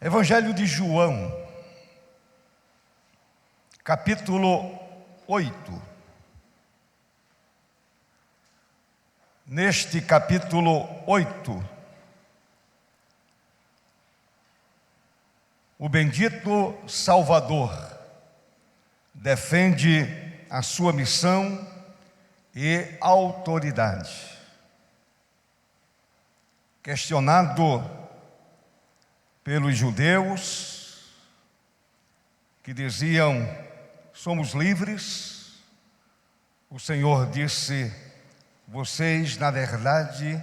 Evangelho de João, capítulo 8. Neste capítulo 8, o bendito Salvador defende a sua missão e autoridade. Questionado pelos judeus, que diziam: somos livres, o Senhor disse: vocês, na verdade,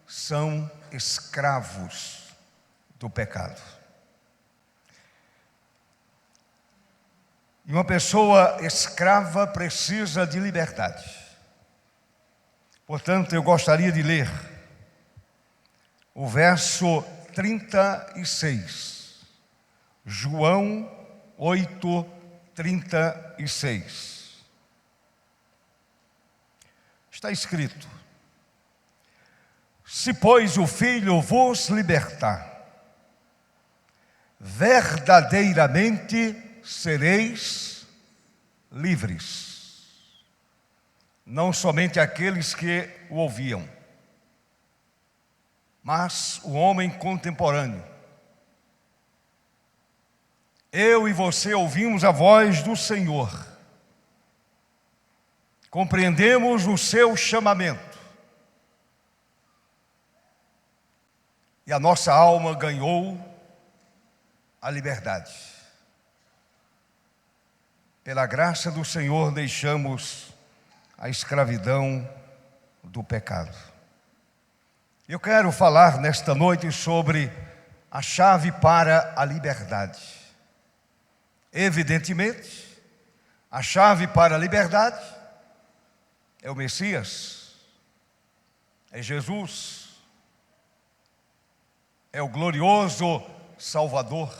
são escravos do pecado. E uma pessoa escrava precisa de liberdade. Portanto, eu gostaria de ler o verso 36, João 8, 36. Está escrito: se, pois, o Filho vos libertar, verdadeiramente sereis livres. Não somente aqueles que o ouviam, mas o homem contemporâneo. Eu e você ouvimos a voz do Senhor, compreendemos o seu chamamento, e a nossa alma ganhou a liberdade. Pela graça do Senhor deixamos a escravidão do pecado. Eu quero falar nesta noite sobre a chave para a liberdade. Evidentemente, a chave para a liberdade é o Messias, é Jesus, é o glorioso Salvador.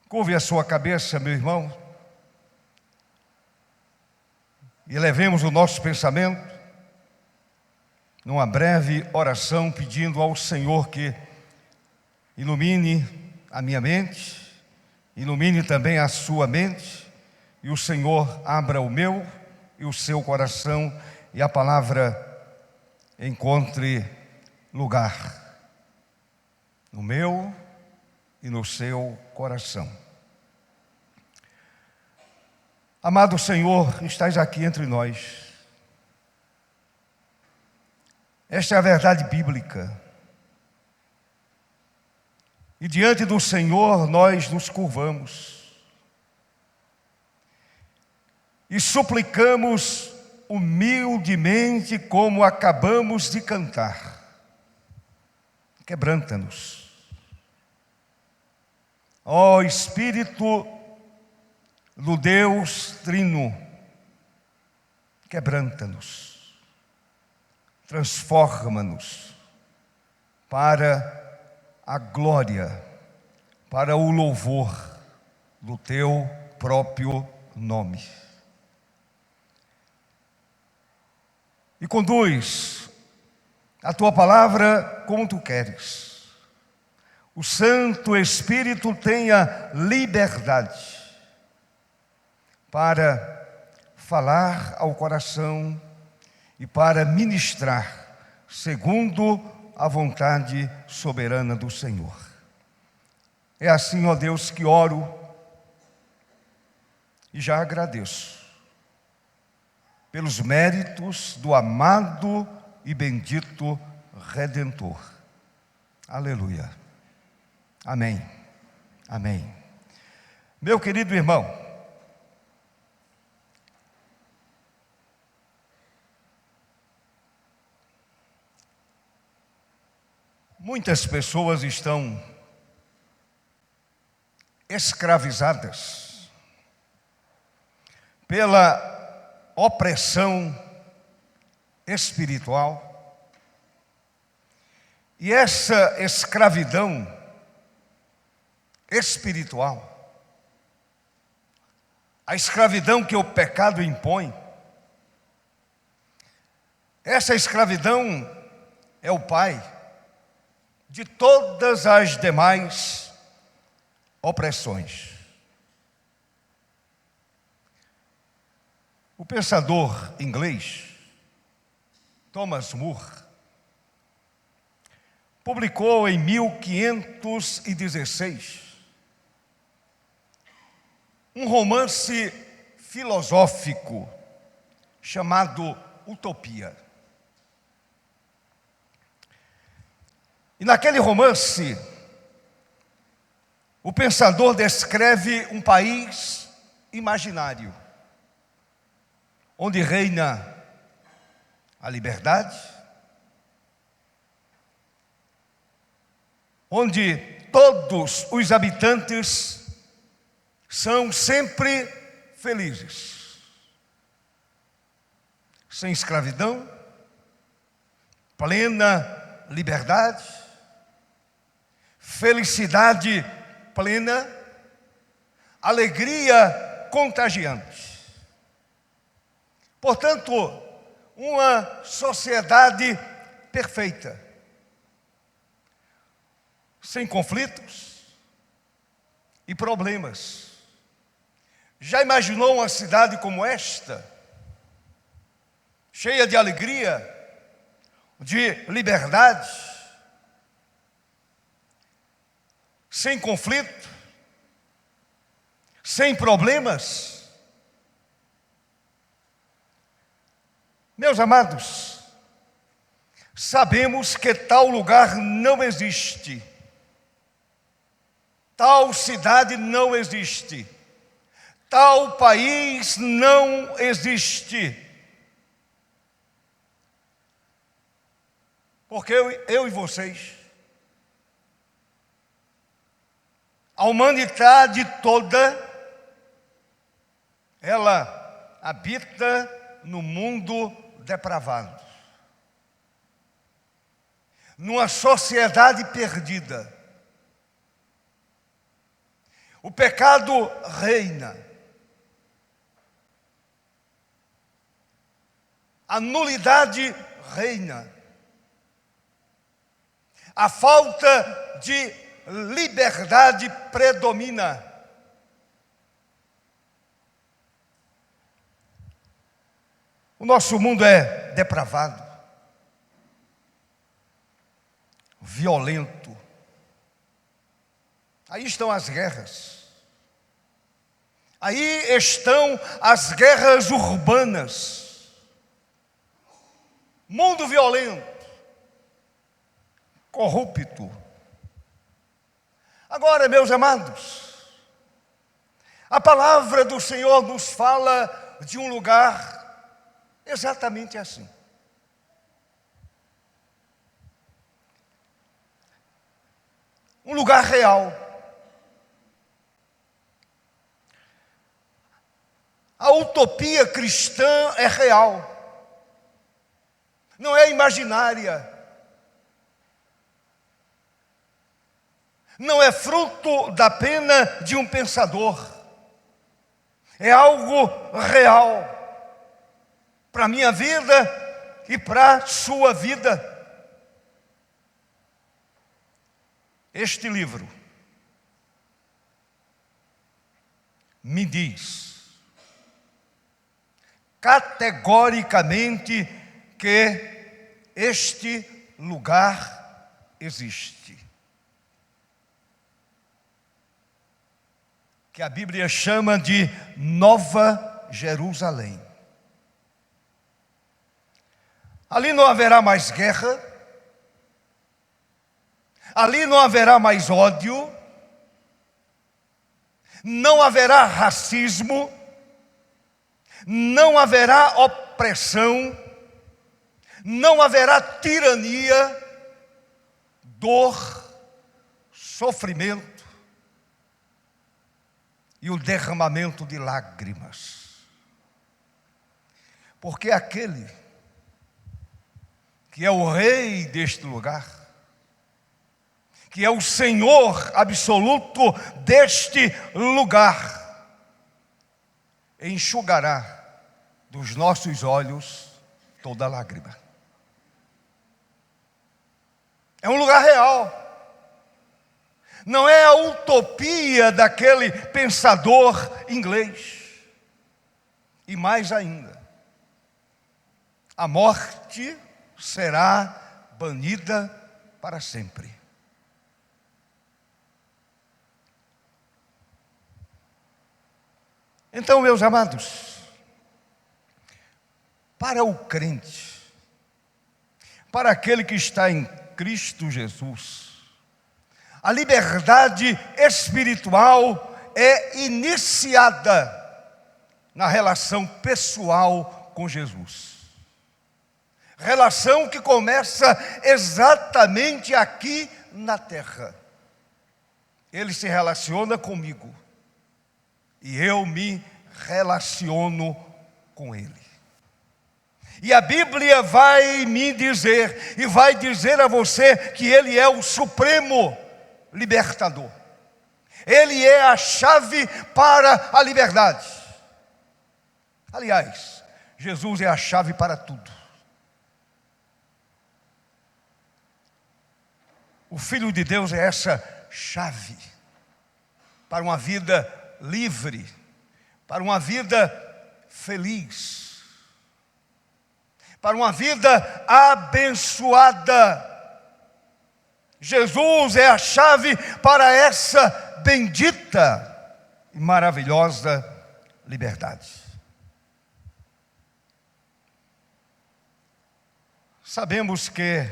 Curve a sua cabeça, meu irmão, e levemos o nosso pensamento numa breve oração, pedindo ao Senhor que ilumine a minha mente, ilumine também a sua mente, e o Senhor abra o meu e o seu coração, e a palavra encontre lugar no meu e no seu coração. Amado Senhor, estás aqui entre nós. Esta é a verdade bíblica. E diante do Senhor nós nos curvamos e suplicamos humildemente, como acabamos de cantar: quebranta-nos. Ó Espírito do Deus Trino, quebranta-nos. Transforma-nos para a glória, para o louvor do teu próprio nome. E conduz a tua palavra como tu queres. O Santo Espírito tenha liberdade para falar ao coração e para ministrar segundo a vontade soberana do Senhor. É assim, ó Deus, que oro e já agradeço pelos méritos do amado e bendito Redentor. Aleluia. Amém. Amém. Meu querido irmão, muitas pessoas estão escravizadas pela opressão espiritual, e essa escravidão espiritual, a escravidão que o pecado impõe, essa escravidão é o pai de todas as demais opressões. O pensador inglês Thomas More publicou em 1516 um romance filosófico chamado Utopia. E naquele romance, o pensador descreve um país imaginário, onde reina a liberdade, onde todos os habitantes são sempre felizes, sem escravidão, plena liberdade, felicidade plena, alegria contagiante. Portanto, uma sociedade perfeita, sem conflitos e problemas. Já imaginou uma cidade como esta, cheia de alegria, de liberdade, sem conflito, sem problemas? Meus amados, sabemos que tal lugar não existe, tal cidade não existe, tal país não existe. Porque eu e vocês, a humanidade toda, ela habita no mundo depravado, numa sociedade perdida. O pecado reina, a nulidade reina, a falta de liberdade predomina. O nosso mundo é depravado, violento. Aí estão as guerras. Aí estão as guerras urbanas. Mundo violento, corrupto. Agora, meus amados, a palavra do Senhor nos fala de um lugar exatamente assim. Um lugar real. A utopia cristã é real, não é imaginária, não é fruto da pena de um pensador, é algo real para a minha vida e para a sua vida. Este livro me diz categoricamente que este lugar existe, que a Bíblia chama de Nova Jerusalém. Ali não haverá mais guerra, ali não haverá mais ódio, não haverá racismo, não haverá opressão, não haverá tirania, dor, sofrimento e o derramamento de lágrimas. Porque aquele que é o rei deste lugar, que é o Senhor absoluto deste lugar, enxugará dos nossos olhos toda lágrima. É um lugar real. não é a utopia daquele pensador inglês. E mais ainda, a morte será banida para sempre. Então, meus amados, para o crente, para aquele que está em Cristo Jesus, a liberdade espiritual é iniciada na relação pessoal com Jesus. Relação que começa exatamente aqui na terra. Ele se relaciona comigo e eu me relaciono com ele. E a Bíblia vai me dizer e vai dizer a você que ele é o supremo libertador. Ele é a chave para a liberdade. Aliás, Jesus é a chave para tudo. O Filho de Deus é essa chave para uma vida livre, para uma vida feliz, para uma vida abençoada. Jesus é a chave para essa bendita e maravilhosa liberdade. Sabemos que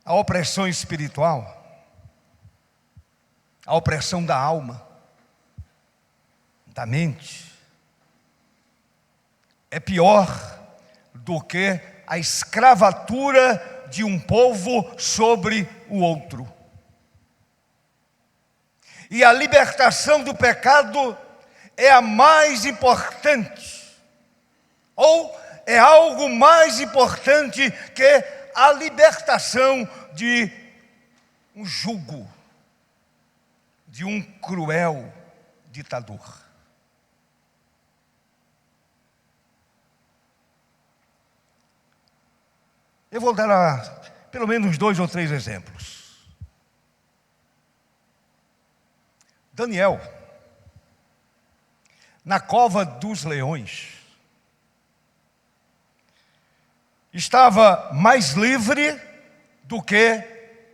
a opressão espiritual, a opressão da alma, da mente, é pior do que a escravatura de um povo sobre o outro. E a libertação do pecado é a mais importante, ou é algo mais importante que a libertação de um jugo, de um cruel ditador. Eu vou dar pelo menos 2 ou 3 exemplos. Daniel, na cova dos leões, estava mais livre do que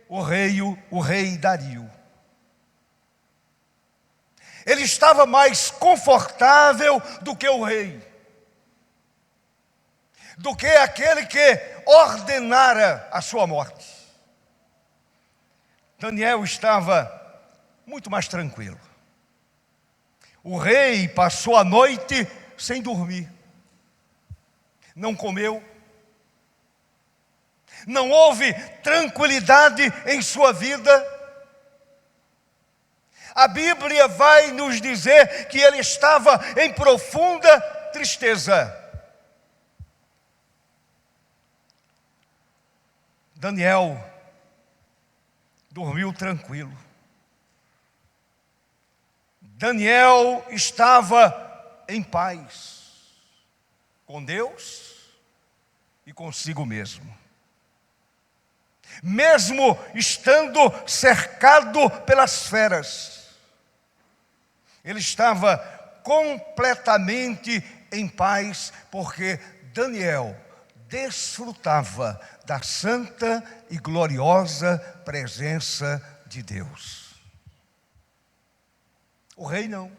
o rei Dario. Ele estava mais confortável do que o rei, do que aquele que ordenara a sua morte. Daniel estava muito mais tranquilo. O rei passou a noite sem dormir, não comeu, não houve tranquilidade em sua vida. A Bíblia vai nos dizer que ele estava em profunda tristeza. Daniel dormiu tranquilo. Daniel estava em paz com Deus e consigo mesmo. Mesmo estando cercado pelas feras, ele estava completamente em paz, porque Daniel desfrutava da santa e gloriosa presença de Deus. O rei não.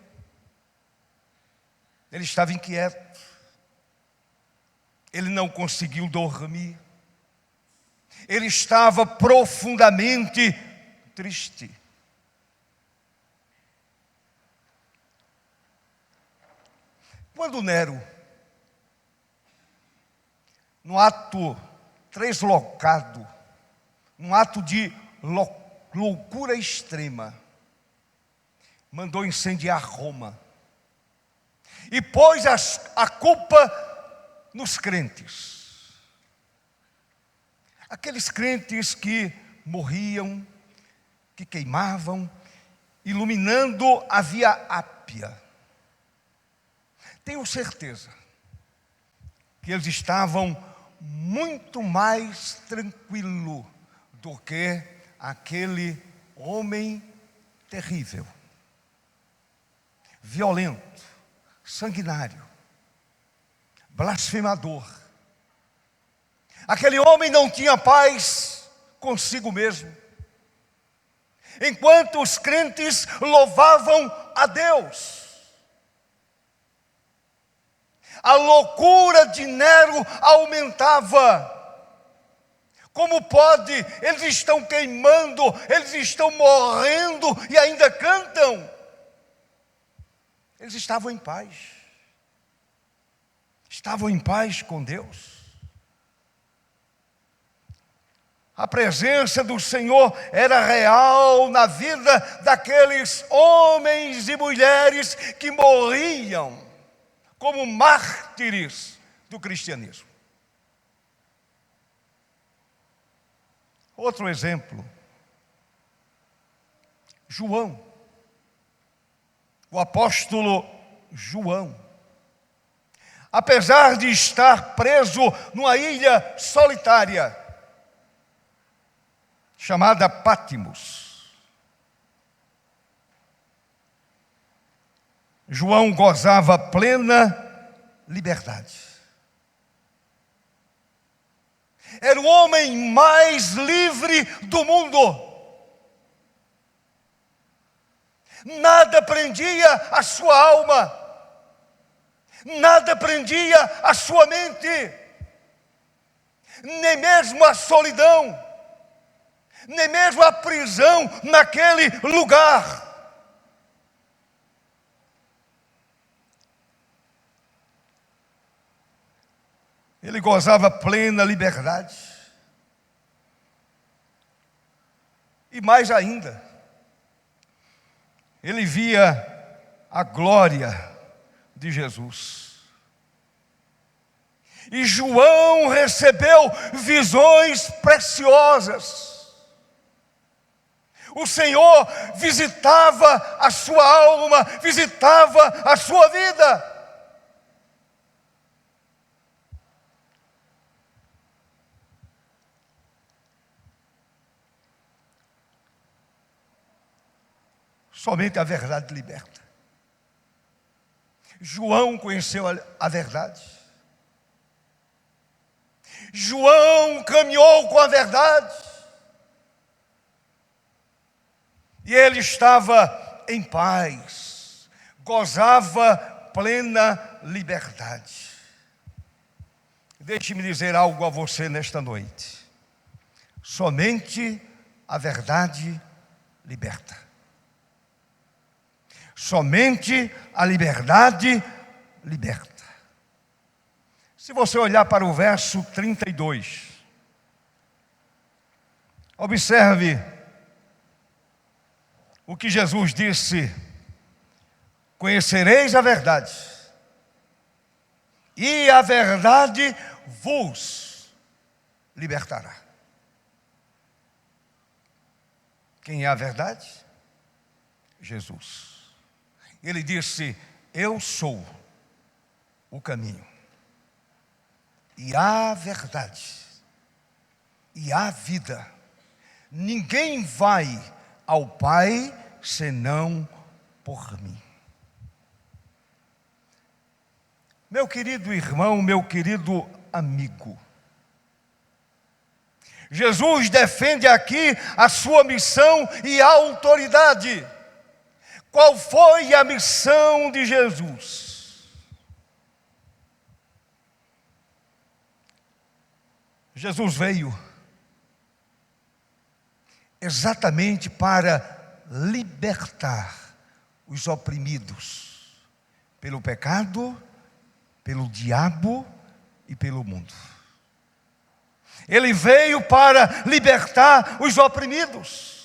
Ele estava inquieto. Ele não conseguiu dormir. Ele estava profundamente triste. Quando Nero, no ato translocado, num ato de loucura extrema, mandou incendiar Roma e pôs a culpa nos crentes. Aqueles crentes que morriam, que queimavam, iluminando a Via Ápia. Tenho certeza que eles estavam muito mais tranquilos do que aquele Homem terrível, violento, sanguinário, blasfemador. Aquele homem não tinha paz consigo mesmo. Enquanto os crentes louvavam a Deus, a loucura de Nero aumentava. Como pode? Eles estão queimando, eles estão morrendo e ainda cantam. Eles estavam em paz. Estavam em paz com Deus. A presença do Senhor era real na vida daqueles homens e mulheres que morriam como mártires do cristianismo. Outro exemplo, João, o apóstolo João. Apesar de estar preso numa ilha solitária, chamada Pátimos, João gozava plena liberdade. Era o homem mais livre do mundo. Nada prendia a sua alma, nada prendia a sua mente, nem mesmo a solidão, nem mesmo a prisão naquele lugar. Ele gozava plena liberdade. E mais ainda, ele via a glória de Jesus. E João recebeu visões preciosas. O Senhor visitava a sua alma, visitava a sua vida. Somente a verdade liberta. João conheceu a verdade. João caminhou com a verdade. E ele estava em paz, gozava plena liberdade. Deixe-me dizer algo a você nesta noite. Somente a verdade liberta. Somente a liberdade liberta. Se você olhar para o verso 32, observe o que Jesus disse: conhecereis a verdade, e a verdade vos libertará. Quem é a verdade? Jesus. Ele disse: eu sou o caminho, e a verdade, e a vida. Ninguém vai ao Pai senão por mim. Meu querido irmão, meu querido amigo, Jesus defende aqui a sua missão e autoridade. Qual foi a missão de Jesus? Jesus veio exatamente para libertar os oprimidos pelo pecado, pelo diabo e pelo mundo. Ele veio para libertar os oprimidos.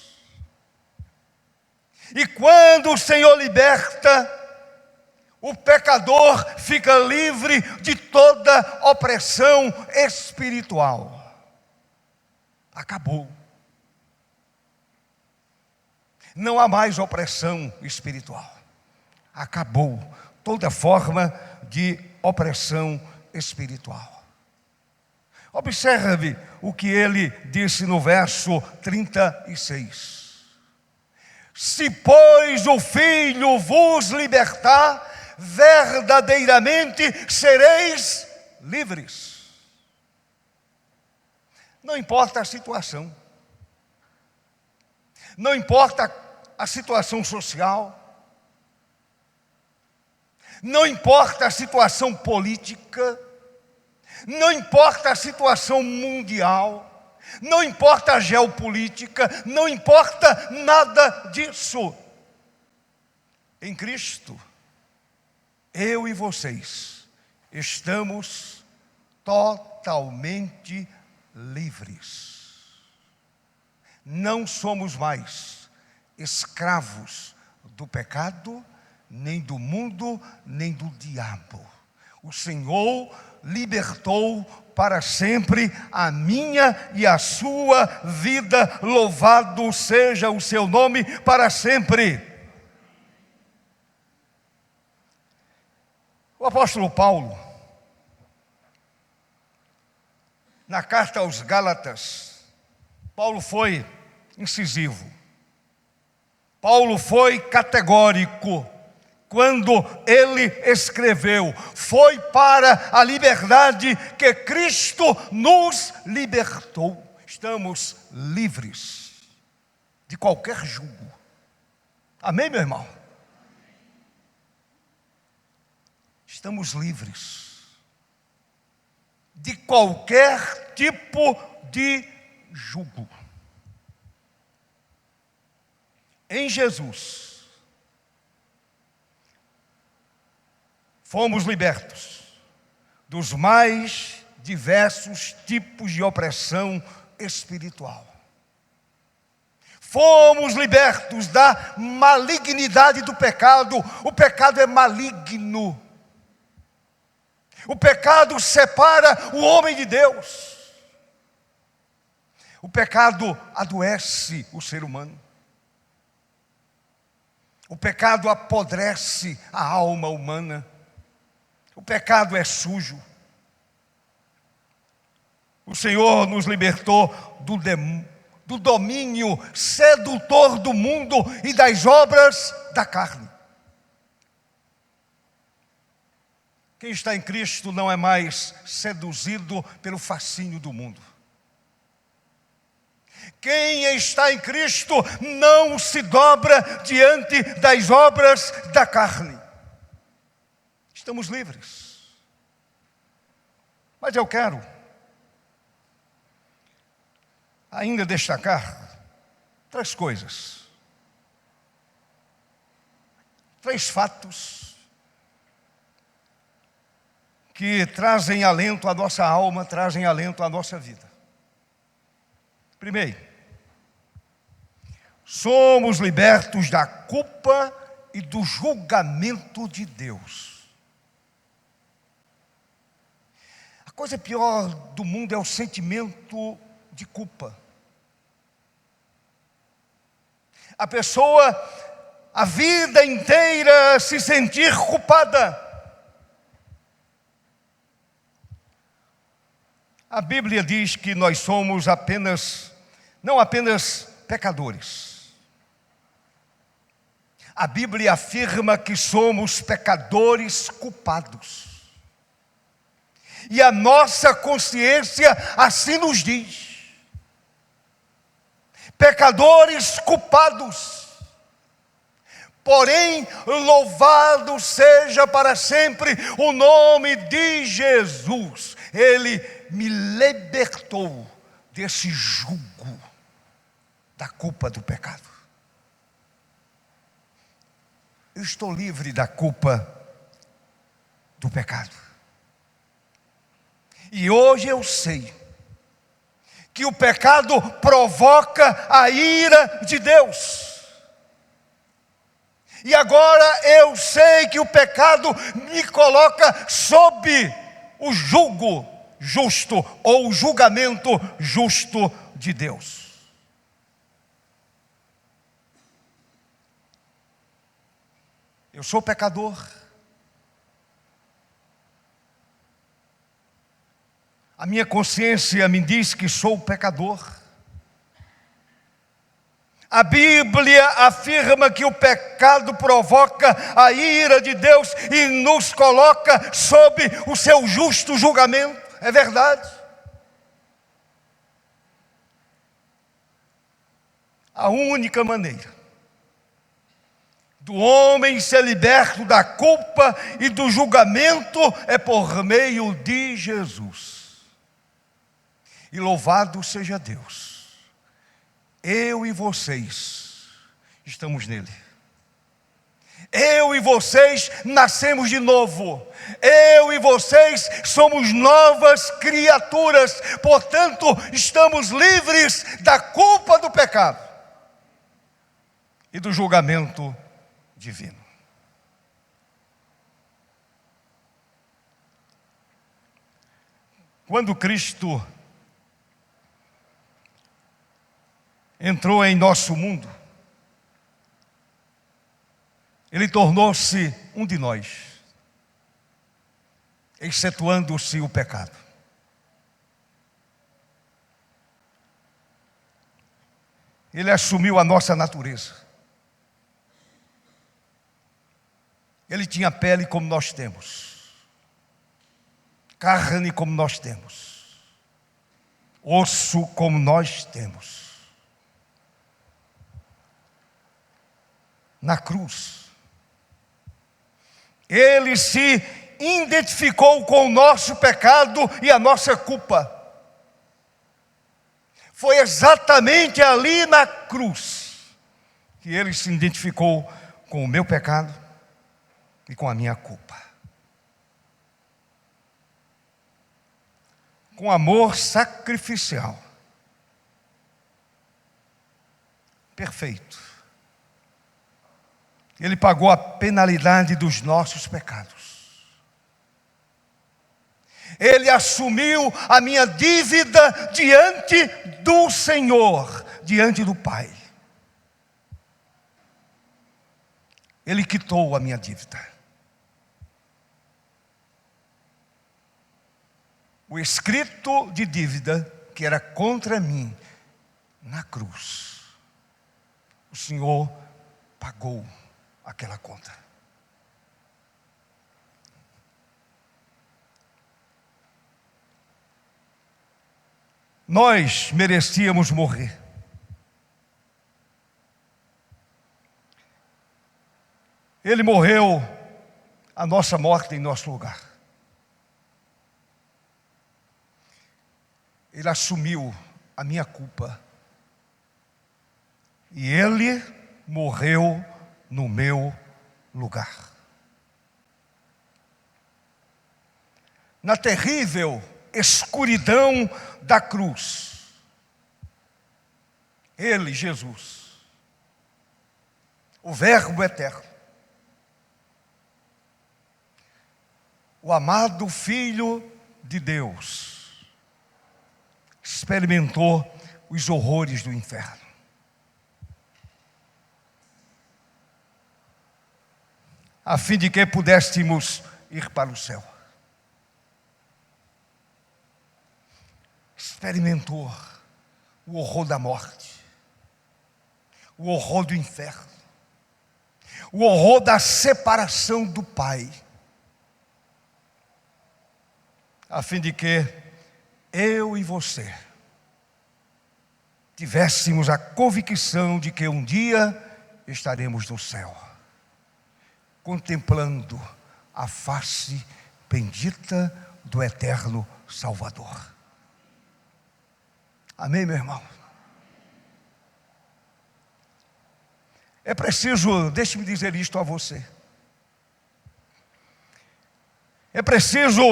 E quando o Senhor liberta, o pecador fica livre de toda opressão espiritual. Acabou. Não há mais opressão espiritual. Acabou toda forma de opressão espiritual. Observe o que ele disse no verso 36. Se, pois, o Filho vos libertar, verdadeiramente sereis livres. Não importa a situação, não importa a situação social, não importa a situação política, não importa a situação mundial, não importa a geopolítica, não importa nada disso. Em Cristo, eu e vocês estamos totalmente livres. Não somos mais escravos do pecado, nem do mundo, nem do diabo. O Senhor libertou para sempre a minha e a sua vida. Louvado seja o seu nome para sempre. O apóstolo Paulo, na carta aos Gálatas, Paulo foi incisivo. Paulo foi categórico quando ele escreveu: foi para a liberdade que Cristo nos libertou. Estamos livres de qualquer jugo. Amém, meu irmão? Estamos livres de qualquer tipo de jugo. Em Jesus, fomos libertos dos mais diversos tipos de opressão espiritual. Fomos libertos da malignidade do pecado. O pecado é maligno. O pecado separa o homem de Deus. O pecado adoece o ser humano. O pecado apodrece a alma humana. O pecado é sujo. O Senhor nos libertou do domínio sedutor do mundo e das obras da carne. Quem está em Cristo não é mais seduzido pelo fascínio do mundo. Quem está em Cristo não se dobra diante das obras da carne. Estamos livres. Mas eu quero ainda destacar 3 coisas. 3 fatos que trazem alento à nossa alma, trazem alento à nossa vida. Primeiro, somos libertos da culpa e do julgamento de Deus. A coisa pior do mundo é o sentimento de culpa. A pessoa, a vida inteira, se sentir culpada. A Bíblia diz que nós somos não apenas pecadores. A Bíblia afirma que somos pecadores culpados. E a nossa consciência assim nos diz. Pecadores culpados. Porém, louvado seja para sempre o nome de Jesus. Ele me libertou desse jugo da culpa do pecado. Eu estou livre da culpa do pecado. E hoje eu sei que o pecado provoca a ira de Deus. E agora eu sei que o pecado me coloca sob o jugo justo ou o julgamento justo de Deus. Eu sou pecador. A minha consciência me diz que sou pecador. A Bíblia afirma que o pecado provoca a ira de Deus e nos coloca sob o seu justo julgamento. É verdade. A única maneira do homem ser liberto da culpa e do julgamento é por meio de Jesus. E louvado seja Deus. Eu e vocês estamos nele. Eu e vocês nascemos de novo. Eu e vocês somos novas criaturas. Portanto, estamos livres da culpa do pecado e do julgamento divino. Quando Cristo entrou em nosso mundo, Ele tornou-se um de nós, excetuando-se o pecado. Ele assumiu a nossa natureza. Ele tinha pele como nós temos, carne como nós temos, osso como nós temos. Na cruz, Ele se identificou com o nosso pecado e a nossa culpa. Foi exatamente ali na cruz que Ele se identificou com o meu pecado e com a minha culpa. Com amor sacrificial, perfeito, Ele pagou a penalidade dos nossos pecados. Ele assumiu a minha dívida diante do Senhor, diante do Pai. Ele quitou a minha dívida. O escrito de dívida que era contra mim na cruz, o Senhor pagou aquela conta. Nós merecíamos morrer. Ele morreu a nossa morte em nosso lugar. Ele assumiu a minha culpa. E Ele morreu no meu lugar. Na terrível escuridão da cruz, Ele, Jesus, o Verbo eterno, o amado Filho de Deus, experimentou os horrores do inferno. A fim de que pudéssemos ir para o céu. Experimentou o horror da morte, o horror do inferno, o horror da separação do Pai, a fim de que eu e você tivéssemos a convicção de que um dia estaremos no céu, contemplando a face bendita do eterno Salvador. Amém, meu irmão? É preciso, deixe-me dizer isto a você. É preciso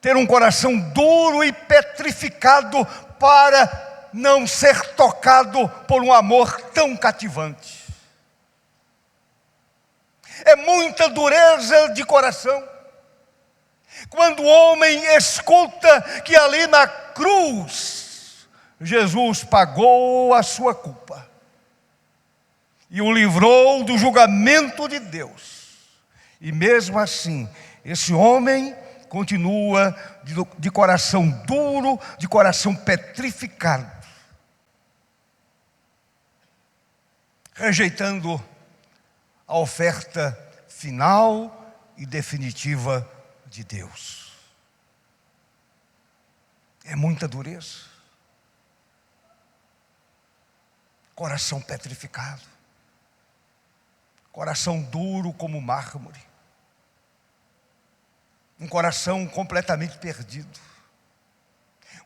ter um coração duro e petrificado para não ser tocado por um amor tão cativante. É muita dureza de coração quando o homem escuta que ali na cruz Jesus pagou a sua culpa e o livrou do julgamento de Deus. E mesmo assim, esse homem continua de coração duro, de coração petrificado. rejeitando a oferta final e definitiva de Deus. É muita dureza. Coração petrificado. Coração duro como mármore. Um coração completamente perdido.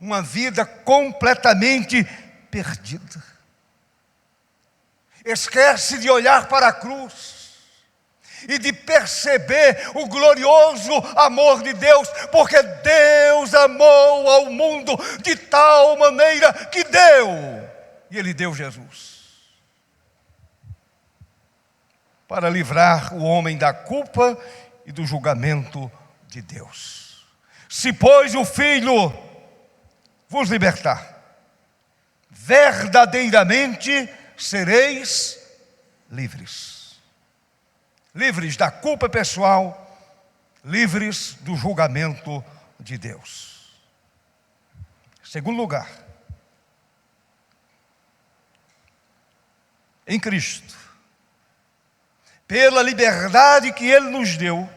Uma vida completamente perdida. Esquece de olhar para a cruz e de perceber o glorioso amor de Deus, porque Deus amou ao mundo de tal maneira que deu, e Ele deu Jesus, para livrar o homem da culpa e do julgamento de Deus. Se, pois, o Filho vos libertar, verdadeiramente sereis livres. Livres da culpa pessoal, livres do julgamento de Deus. Segundo lugar, em Cristo, pela liberdade que Ele nos deu,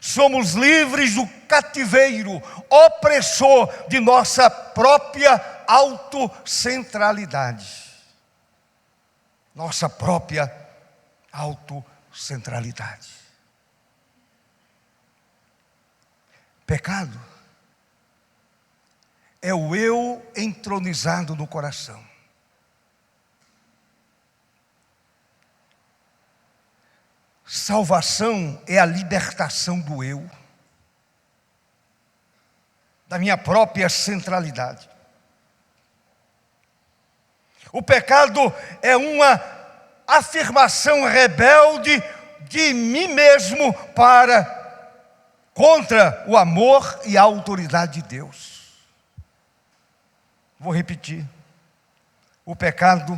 somos livres do cativeiro opressor de nossa própria autocentralidade. Nossa própria autocentralidade. Pecado é o eu entronizado no coração. Salvação é a libertação do eu, da minha própria centralidade. O pecado é uma afirmação rebelde de mim mesmo contra o amor e a autoridade de Deus. Vou repetir. O pecado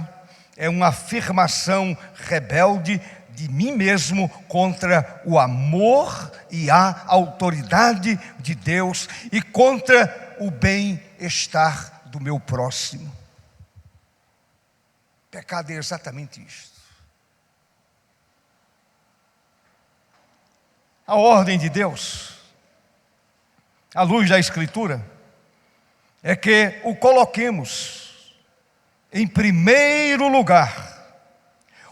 é uma afirmação rebelde de mim mesmo contra o amor e a autoridade de Deus e contra o bem-estar do meu próximo. Pecado é exatamente isto. A ordem de Deus, à luz da Escritura, é que o coloquemos em primeiro lugar,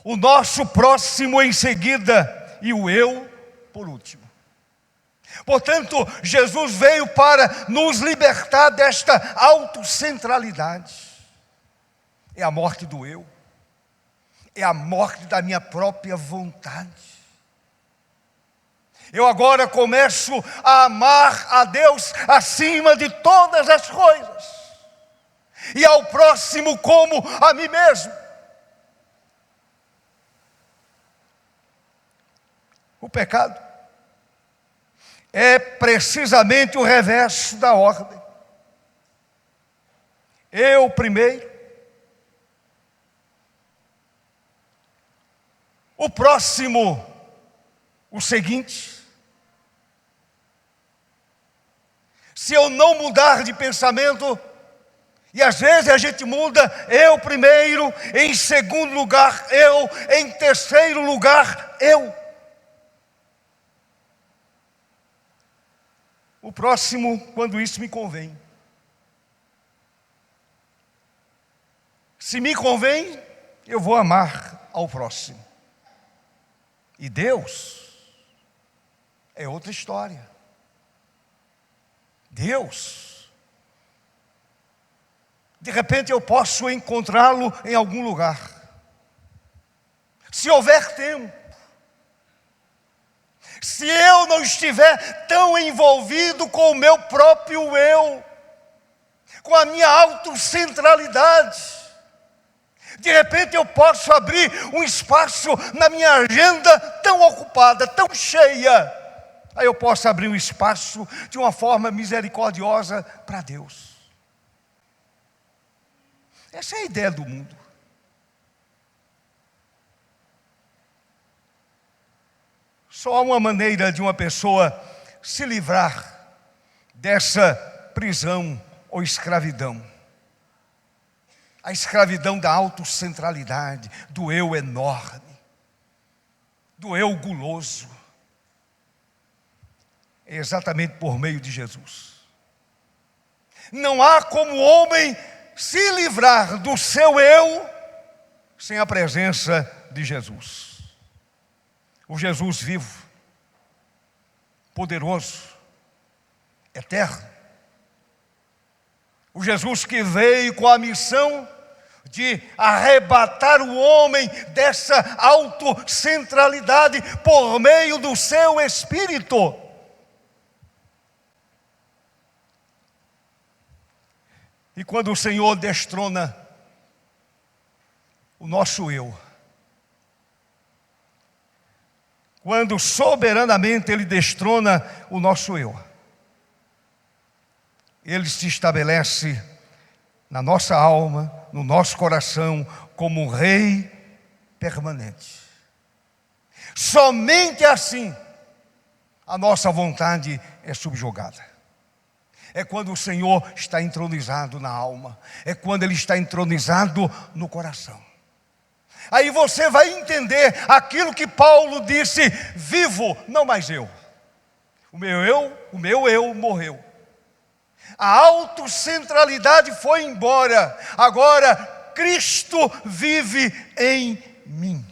o nosso próximo em seguida e o eu por último. Portanto, Jesus veio para nos libertar desta autocentralidade. É a morte do eu, é a morte da minha própria vontade. Eu agora começo a amar a Deus acima de todas as coisas, e ao próximo como a mim mesmo. O pecado é precisamente o reverso da ordem. Eu primeiro, o próximo, o seguinte. Se eu não mudar de pensamento, e às vezes a gente muda, eu primeiro, em segundo lugar eu, em terceiro lugar eu. O próximo, quando isso me convém. Se me convém, eu vou amar ao próximo. E Deus é outra história. Deus, de repente eu posso encontrá-lo em algum lugar. Se houver tempo. Se eu não estiver tão envolvido com o meu próprio eu, com a minha autocentralidade, de repente eu posso abrir um espaço na minha agenda tão ocupada, tão cheia. Aí eu posso abrir um espaço de uma forma misericordiosa para Deus. Essa é a ideia do mundo. Só há uma maneira de uma pessoa se livrar dessa prisão ou escravidão. a escravidão da autocentralidade, do eu enorme, do eu guloso. É exatamente por meio de Jesus. Não há como o homem se livrar do seu eu sem a presença de Jesus. O Jesus vivo, poderoso, eterno. O Jesus que veio com a missão de arrebatar o homem dessa autocentralidade por meio do seu Espírito. E quando o Senhor destrona o nosso eu, quando soberanamente Ele destrona o nosso eu, Ele se estabelece na nossa alma, no nosso coração, como um rei permanente. Somente assim a nossa vontade é subjugada. É quando o Senhor está entronizado na alma, é quando Ele está entronizado no coração. Aí você vai entender aquilo que Paulo disse: vivo, não mais eu. O meu eu morreu. A autocentralidade foi embora. Agora Cristo vive em mim.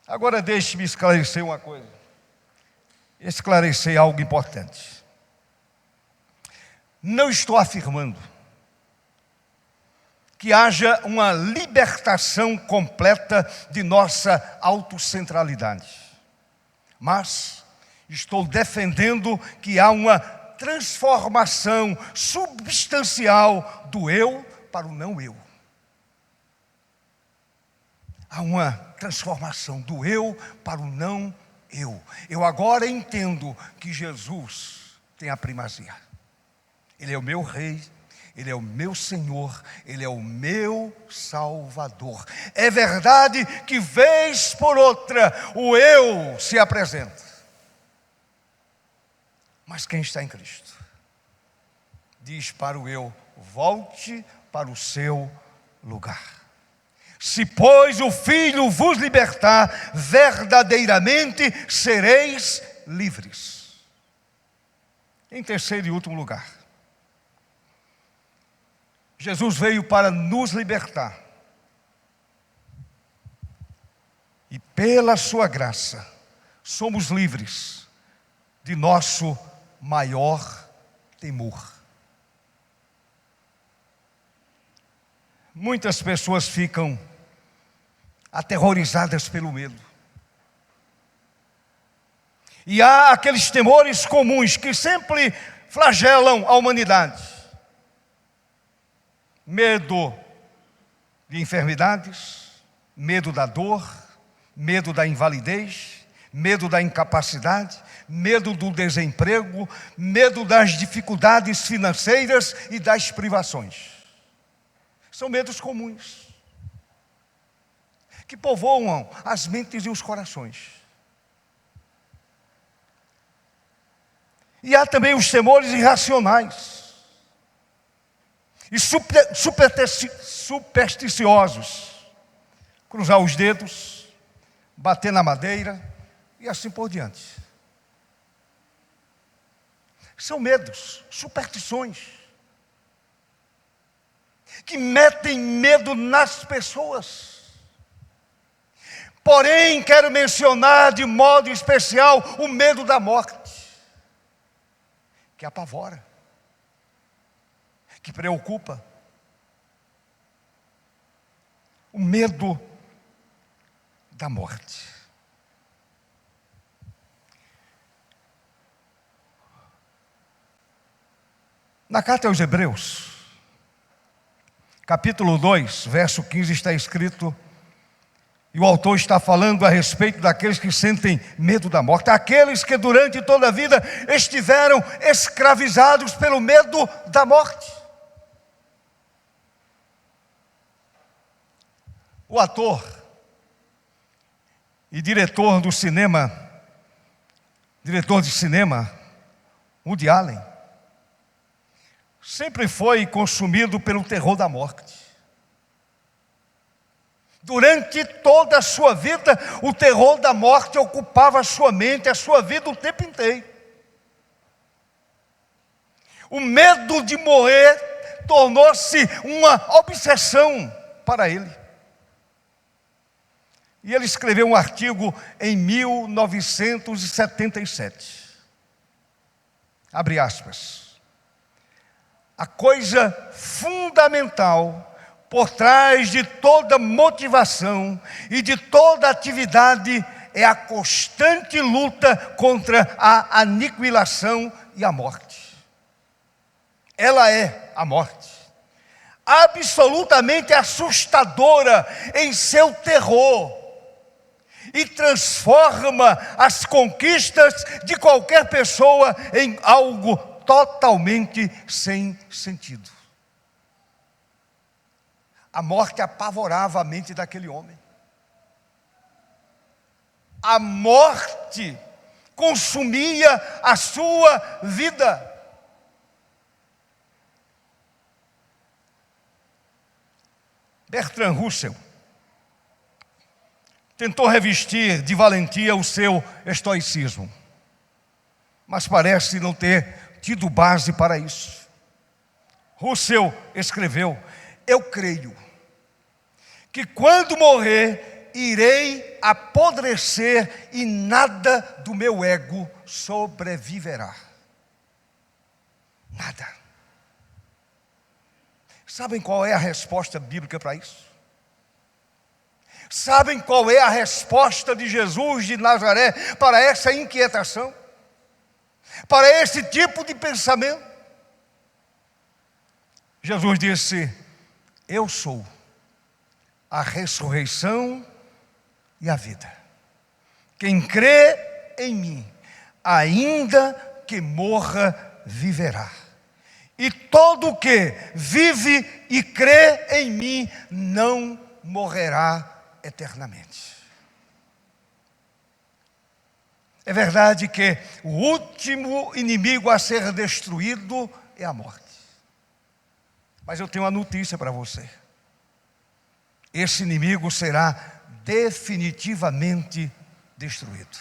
Agora deixe-me esclarecer uma coisa. Esclarecer algo importante. Não estou afirmando que haja uma libertação completa de nossa autocentralidade. Mas estou defendendo que há uma transformação substancial do eu para o não eu. Há uma transformação do eu para o não eu. Eu agora entendo que Jesus tem a primazia. Ele é o meu rei, Ele é o meu Senhor, Ele é o meu Salvador. É verdade que vez por outra o eu se apresenta. Mas quem está em Cristo diz para o eu: volte para o seu lugar. Se, pois, o Filho vos libertar, verdadeiramente sereis livres. Em terceiro e último lugar, Jesus veio para nos libertar. E pela sua graça, somos livres de nosso maior temor. Muitas pessoas ficam aterrorizadas pelo medo. E há aqueles temores comuns que sempre flagelam a humanidade. Medo de enfermidades, medo da dor, medo da invalidez, medo da incapacidade, medo do desemprego, medo das dificuldades financeiras e das privações. São medos comuns, que povoam as mentes e os corações. E há também os temores irracionais e supersticiosos. Cruzar os dedos, bater na madeira e assim por diante. São medos, superstições, que metem medo nas pessoas. Porém, quero mencionar de modo especial o medo da morte, que apavora, que preocupa. O medo da morte. Na carta aos Hebreus, capítulo 2, verso 15, está escrito, e o autor está falando a respeito daqueles que sentem medo da morte, aqueles que durante toda a vida estiveram escravizados pelo medo da morte. O ator e diretor de cinema, Woody Allen, sempre foi consumido pelo terror da morte. Durante toda a sua vida, o terror da morte ocupava a sua mente, a sua vida o tempo inteiro. O medo de morrer tornou-se uma obsessão para ele. E ele escreveu um artigo em 1977. Abre aspas. A coisa fundamental por trás de toda motivação e de toda atividade é a constante luta contra a aniquilação e a morte. Ela é a morte, absolutamente assustadora em seu terror, e transforma as conquistas de qualquer pessoa em algo totalmente sem sentido. A morte apavorava a mente daquele homem. A morte consumia a sua vida. Bertrand Russell tentou revestir de valentia o seu estoicismo, mas parece não ter tido base para isso. Russell escreveu: eu creio que quando morrer, irei apodrecer e nada do meu ego sobreviverá. Nada. Sabem qual é a resposta bíblica para isso? Sabem qual é a resposta de Jesus de Nazaré para essa inquietação? Para esse tipo de pensamento? Jesus disse: eu sou a ressurreição e a vida. Quem crê em mim, ainda que morra, viverá. E todo o que vive e crê em mim não morrerá eternamente. É verdade que o último inimigo a ser destruído é a morte. Mas eu tenho uma notícia para você. Esse inimigo será definitivamente destruído.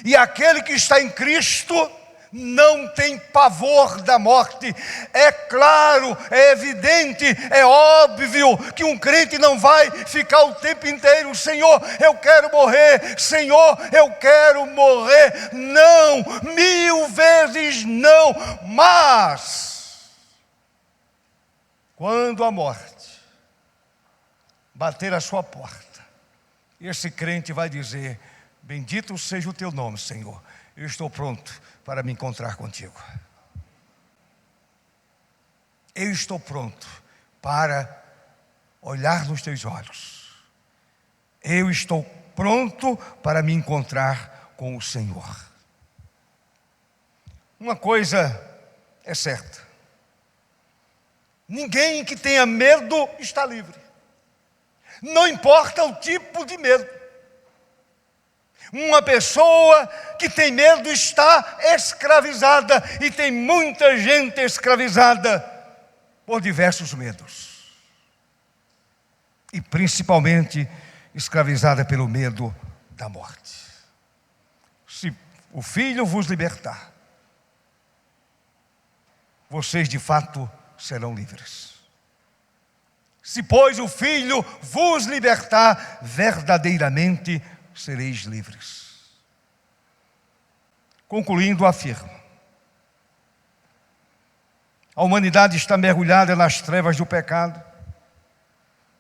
E aquele que está em Cristo não tem pavor da morte. É claro, é evidente, é óbvio que um crente não vai ficar o tempo inteiro: Senhor, eu quero morrer, Senhor, eu quero morrer. Não, 1000 vezes não. Mas quando a morte bater a sua porta, esse crente vai dizer: bendito seja o teu nome, Senhor, eu estou pronto para me encontrar contigo. Eu estou pronto para olhar nos teus olhos. Eu estou pronto para me encontrar com o Senhor. Uma coisa é certa: ninguém que tenha medo está livre. Não importa o tipo de medo. Uma pessoa que tem medo está escravizada, e tem muita gente escravizada por diversos medos. E principalmente escravizada pelo medo da morte. Se o Filho vos libertar, vocês de fato serão livres. Se, pois, o Filho vos libertar, verdadeiramente sereis livres. Concluindo, afirmo: a humanidade está mergulhada nas trevas do pecado,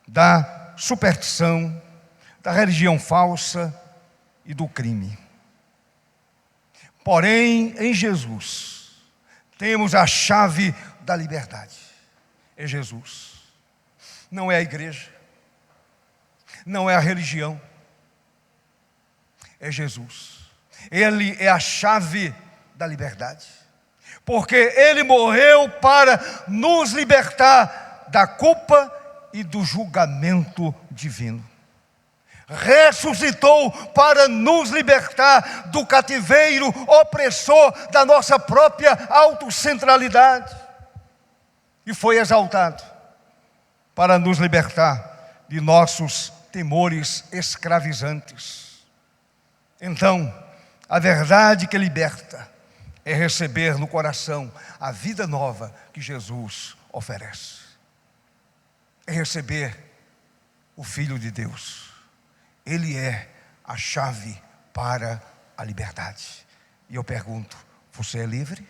da superstição, da religião falsa e do crime. Porém, em Jesus, temos a chave da liberdade. É Jesus. Não é a igreja, não é a religião, é Jesus. Ele é a chave da liberdade, porque Ele morreu para nos libertar da culpa e do julgamento divino. ressuscitou para nos libertar do cativeiro opressor da nossa própria autocentralidade. E foi exaltado para nos libertar de nossos temores escravizantes. Então, a verdade que liberta é receber no coração a vida nova que Jesus oferece. É receber o Filho de Deus. Ele é a chave para a liberdade. E eu pergunto, você é livre?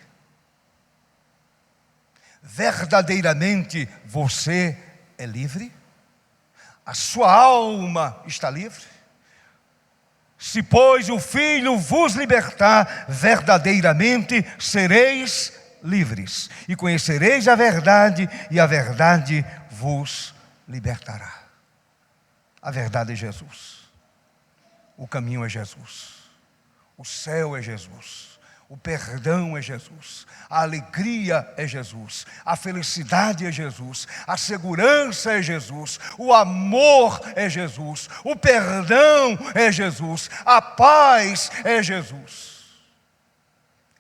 Verdadeiramente você é livre? A sua alma está livre? Se, pois, o Filho vos libertar, verdadeiramente sereis livres. E conhecereis a verdade, e a verdade vos libertará. A verdade é Jesus. O caminho é Jesus. O céu é Jesus. O perdão é Jesus. A alegria é Jesus. A felicidade é Jesus. A segurança é Jesus. O amor é Jesus. O perdão é Jesus. A paz é Jesus.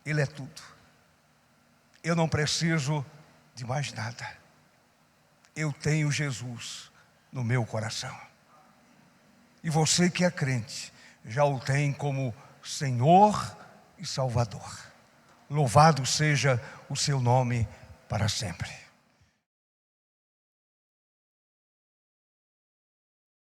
Ele é tudo. Eu não preciso de mais nada. Eu tenho Jesus no meu coração. E você que é crente, já o tem como Senhor e Salvador. Louvado seja o seu nome para sempre.